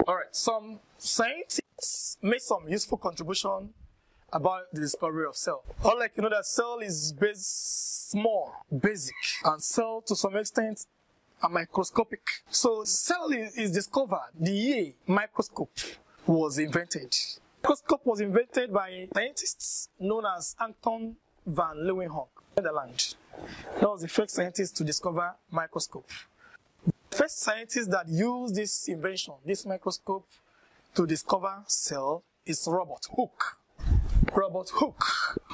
Alright, some scientists made some useful contribution about the discovery of cell. Unlike you know that cell is small, basic, and cell to some extent are microscopic. So cell is discovered the year microscope was invented. Microscope was invented by scientists known as Anton van Leeuwenhoek, Netherlands. That was the first scientist to discover microscope. The first scientist that used this invention, this microscope, to discover cell is Robert Hooke. Robert Hooke.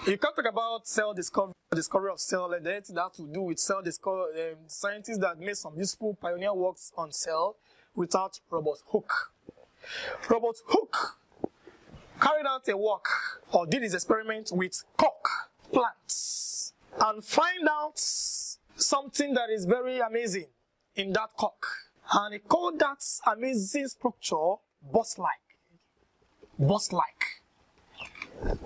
You can't talk about cell discovery of cell, and that has to do with cell discovery, scientists that made some useful pioneer works on cell without Robert Hooke. Robert Hooke carried out a work or did his experiment with cork plants and find out something that is very amazing in that cork. And he called that amazing structure boss-like. Boss-like.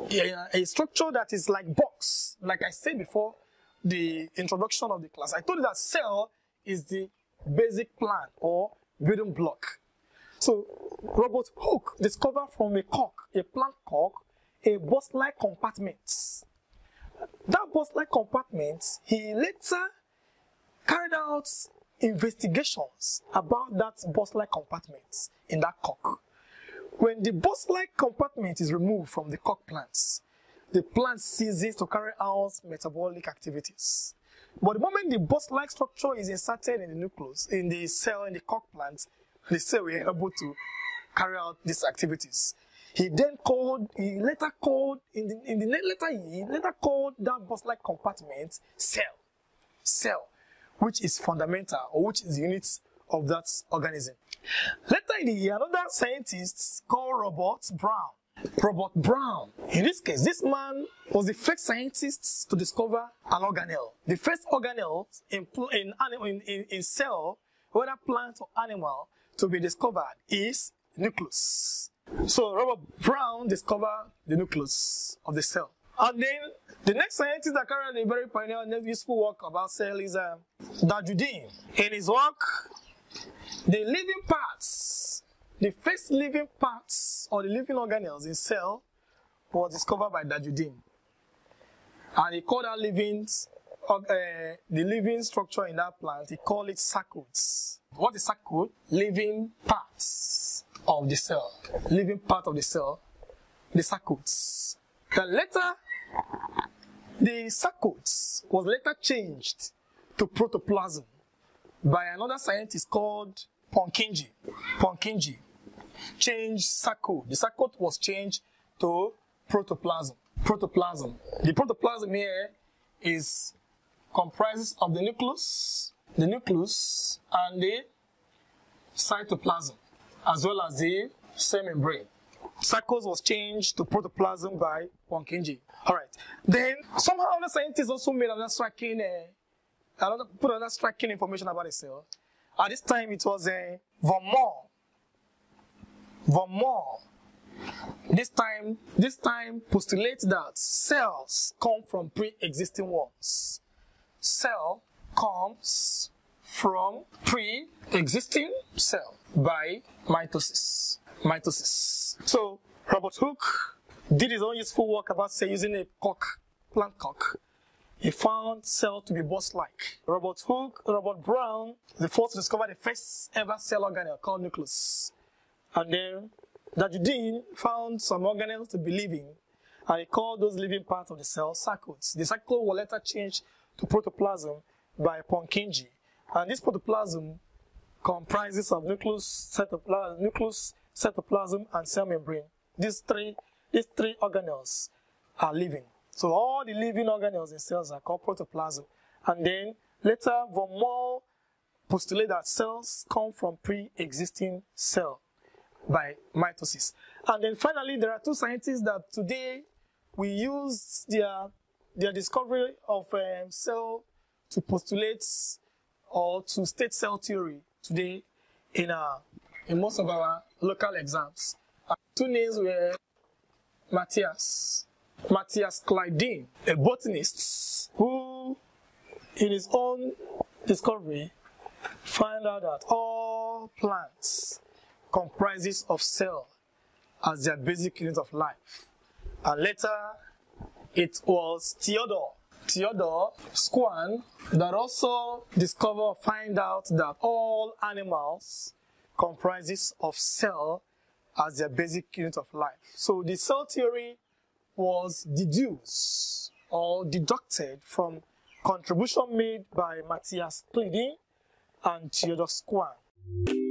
Yeah, a structure that is like box. Like I said before, the introduction of the class, I told you that cell is the basic plan or building block. So Robert Hooke discovered from a cork, a plant cork, a box-like compartment. That box-like compartment, he later carried out investigations about that box-like compartment in that cork. When the box-like compartment is removed from the cork plants, the plant ceases to carry out metabolic activities. But the moment the box-like structure is inserted in the nucleus, in the cell, in the cork plant, the cell will be able to carry out these activities. He later called that box-like compartment cell, which is fundamental or which is the unit of that organism. Later in the year, another scientist called Robert Brown. Robert Brown. In this case, this man was the first scientist to discover an organelle. The first organelle in cell, whether plant or animal, to be discovered is nucleus. So Robert Brown discovered the nucleus of the cell. And then the next scientist that carried a very pioneer and useful work about cell is Dajudin. In his work, the living parts, the first living parts or the living organelles in cell was discovered by Dajudin. And he called that the living structure in that plant, he called it sarcodes. What is sarcode? Living parts of the cell. Living part of the cell, the sarcodes. Then later, the sarcodes was later changed to protoplasm by another scientist called Purkinje. Purkinje changed sarcode. The sarcode was changed to protoplasm. The protoplasm here comprises of the nucleus and the cytoplasm, as well as the cell membrane. Sarcode was changed to protoplasm by Purkinje. Alright. Then somehow other scientists also made another striking information about a cell. At this time it was von Mohr. This time postulates that cells come from pre-existing ones. Cell comes from pre-existing cell by mitosis. So Robert Hooke did his own useful work about say using a plant cork. He found cell to be boss-like. Robert Brown, the first to discover the first ever cell organelle called nucleus. And then Dajudin found some organelles to be living, and he called those living parts of the cell sarcodes. The sarcode was later changed to protoplasm by Purkinje. And this protoplasm comprises of nucleus, cytoplasm, and cell membrane. These three organelles are living. So all the living organelles in cells are called protoplasm. And then later von Mohr postulated that cells come from pre-existing cell by mitosis. And then finally, there are two scientists that today we use their discovery of cell to postulate or to state cell theory today in most of our local exams. Two names were Matthias Schleiden, a botanist who, in his own discovery, found out that all plants comprises of cell as their basic unit of life. And later, it was Theodor Schwann that also find out that all animals comprises of cell as their basic unit of life. So the cell theory was deduced or deducted from contribution made by Matthias and Theodor Schwann.